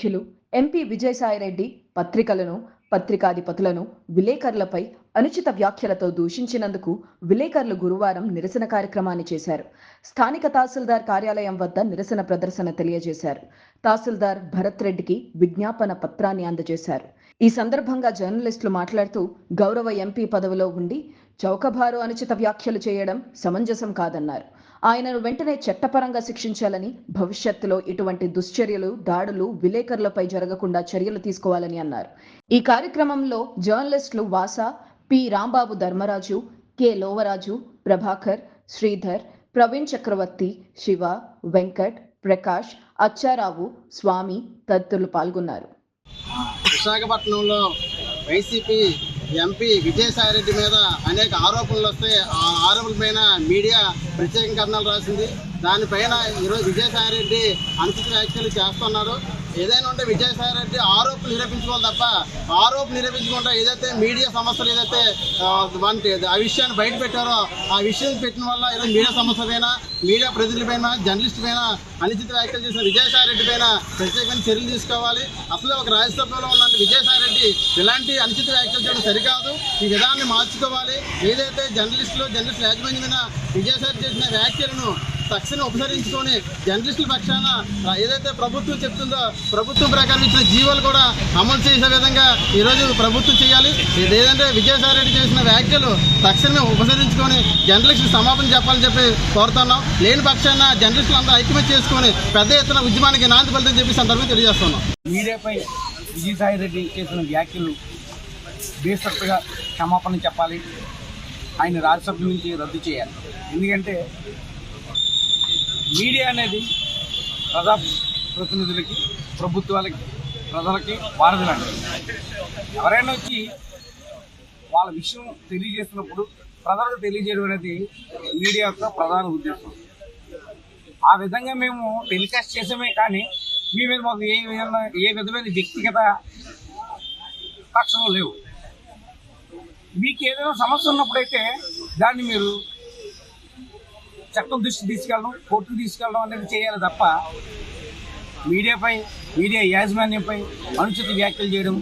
సభ్యులు ఎంపీ విజయసాయిరెడ్డి పత్రికలను, పత్రికాధిపతులను, విలేకరులపై అనుచిత వ్యాఖ్యలతో దూషించినందుకు విలేకరులు గురువారం నిరసన కార్యక్రమాన్ని చేశారు. స్థానిక తహసీల్దార్ కార్యాలయం వద్ద నిరసన ప్రదర్శన తెలియజేశారు. తహసీల్దార్ భరత్ రెడ్డికి విజ్ఞాపన పత్రాన్ని అందజేశారు. ఈ సందర్భంగా జర్నలిస్టులు మాట్లాడుతూ గౌరవ ఎంపీ పదవిలో ఉండి చౌకబారు అనుచిత వ్యాఖ్యలు చేయడం సమంజసం కాదన్నారు. ఆయనను వెంటనే చట్టపరంగా శిక్షించాలని, భవిష్యత్తులో ఇటువంటి దుశ్చర్యలు, దాడులు విలేకరులపై జరగకుండా చర్యలు తీసుకోవాలని అన్నారు. ఈ కార్యక్రమంలో జర్నలిస్టులు వాస, పి రాంబాబు, ధర్మరాజు, కె లోవరాజు, ప్రభాకర్, శ్రీధర్, ప్రవీణ్ చక్రవర్తి, శివ, వెంకట్, ప్రకాష్, అచ్చారావు, స్వామి తదితరులు పాల్గొన్నారు. విశాఖపట్నంలో వైసీపీ ఎంపీ విజయసాయిరెడ్డి మీద అనేక ఆరోపణలు వస్తే ఆ ఆరోపణల పైన మీడియా ప్రత్యేక కథనాలు రాసింది. దానిపైన ఈరోజు విజయసాయిరెడ్డి అనుచిత వ్యాఖ్యలు చేస్తున్నారు. ఏదైనా ఉంటే విజయసాయిరెడ్డి ఆరోపణలు నిరూపించుకోవాలి తప్ప ఆరోపణలు నిరూపించకుండా ఏదైతే మీడియా సమస్యలు ఏదైతే ఆ విషయాన్ని బయట పెట్టారో ఆ విషయం పెట్టిన వల్ల ఈరోజు మీడియా సమస్య పైన, మీడియా ప్రతినిధులపైన, జర్నలిస్ట్ పైన అనుచిత వ్యాఖ్యలు చేసిన విజయసాయిరెడ్డి పైన ప్రత్యేకమైన చర్యలు తీసుకోవాలి. అసలు ఒక రాజ్యసభలో ఉన్న విజయసాయిరెడ్డి ఇలాంటి అనుచిత వ్యాఖ్యలు చేయడం సరికాదు. ఈ విధానాన్ని మార్చుకోవాలి. ఏదైతే జర్నలిస్ట్ యాజమాన్యమైన విజయసాయిరెడ్డి చేసిన వ్యాఖ్యలను తక్షణం ఉపసరించుకొని జర్నలిస్టుల పక్షాన ఏదైతే ప్రభుత్వం చెప్తుందో ప్రభుత్వం ప్రకారం ఇచ్చిన జీవోలు కూడా అమలు చేసే విధంగా ఈరోజు ప్రభుత్వం చేయాలి. ఏదంటే విజయసాయిరెడ్డి చేసిన వ్యాఖ్యలు తక్షణమే ఉపసరించుకొని జర్నలిస్టులు సమాపన చెప్పాలని చెప్పి కోరుతున్నాం. లేని పక్షాన జర్నలిస్టులు అందరూ ఐక్యమత్యం చేసుకొని పెద్ద ఎత్తున ఉద్యమానికి నాంది పలుకుతుందని చెప్పి సందర్భంగా తెలియజేస్తున్నాం. మీడియాపై విజయసాయిరెడ్డి చేసిన వ్యాఖ్యలు బేసరతుగా క్షమాపణ చెప్పాలి. ఆయన రాజ్యసభ నుంచి రద్దు చేయాలి. ఎందుకంటే మీడియా అనేది ప్రజాప్రతినిధులకి, ప్రభుత్వాలకి, ప్రజలకి వారధి లాంటిది. ఎవరైనా వచ్చి వాళ్ళ విషయం తెలియజేస్తున్నప్పుడు ప్రజలకు తెలియజేయడం అనేది మీడియా యొక్క ప్రధాన ఉద్దేశం. ఆ విధంగా మేము టెలికాస్ట్ చేసామే కానీ మీ మీద మాకు ఏ విధమైన వ్యక్తిగత కక్షలు లేవు. మీకు ఏదైనా సమస్య ఉన్నప్పుడైతే దాన్ని మీరు చట్టం దృష్టి తీసుకెళ్ళడం, కోర్టుకు తీసుకెళ్ళడం అనేది చేయాలి తప్ప మీడియా యాజమాన్యంపై అనుచిత వ్యాఖ్యలు చేయడం,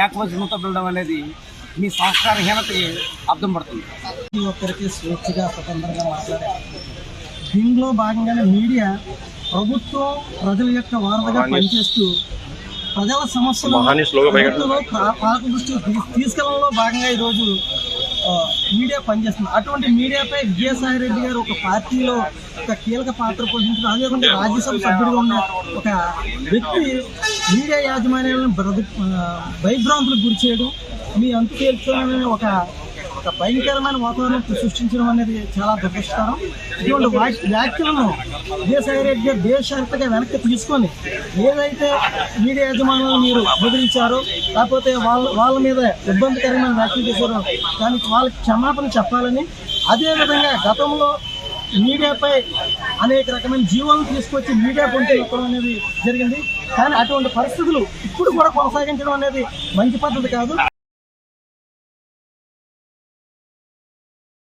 ఏకవచనంతో పిలవడం అనేది మీ సంస్కారహీనతకి అర్థం పడుతుంది. ప్రతి ఒక్కరికి స్వేచ్ఛగా స్వతంత్రంగా మాట్లాడారు. దీనిలో భాగంగానే మీడియా ప్రభుత్వం ప్రజల యొక్క వారధిగా పనిచేస్తూ ప్రజల సమస్యలను పాలక దృష్టికి తీసుకెళ్లడంలో భాగంగా ఈరోజు మీడియా పనిచేస్తుంది. అటువంటి మీడియాపై విజయసాయిరెడ్డి గారు ఒక పార్టీలో ఒక కీలక పాత్ర పోషించడం, అదేవిధంగా రాజ్యసభ సభ్యుడిగా ఉన్న ఒక వ్యక్తి మీడియా యాజమాన్యాలను భయభ్రాంతులకు గురి చేయడం, మీ అంతు తేల్చుకోవాలని ఒక భయంకరమైన వాతావరణం సృష్టించడం అనేది చాలా దురదృష్టకరం. ఇటువంటి వ్యాఖ్యలను విజయసాయిరెడ్డి గారు దేశవ్యాప్తంగా వెనక్కి తీసుకొని ఏదైతే మీడియా యాజమాన్యాలను మీరు బెదిరించారో లేకపోతే వాళ్ళ మీద ఇబ్బందికరమైన వ్యాఖ్యలు చేశారో దానికి వాళ్ళకి క్షమాపణ చెప్పాలని, అదేవిధంగా గతంలో మీడియాపై అనేక రకమైన జీవాలను తీసుకొచ్చి మీడియా పొంటే ఇవ్వడం అనేది జరిగింది. కానీ అటువంటి పరిస్థితులు ఇప్పుడు కూడా కొనసాగించడం అనేది మంచి పద్ధతి కాదు.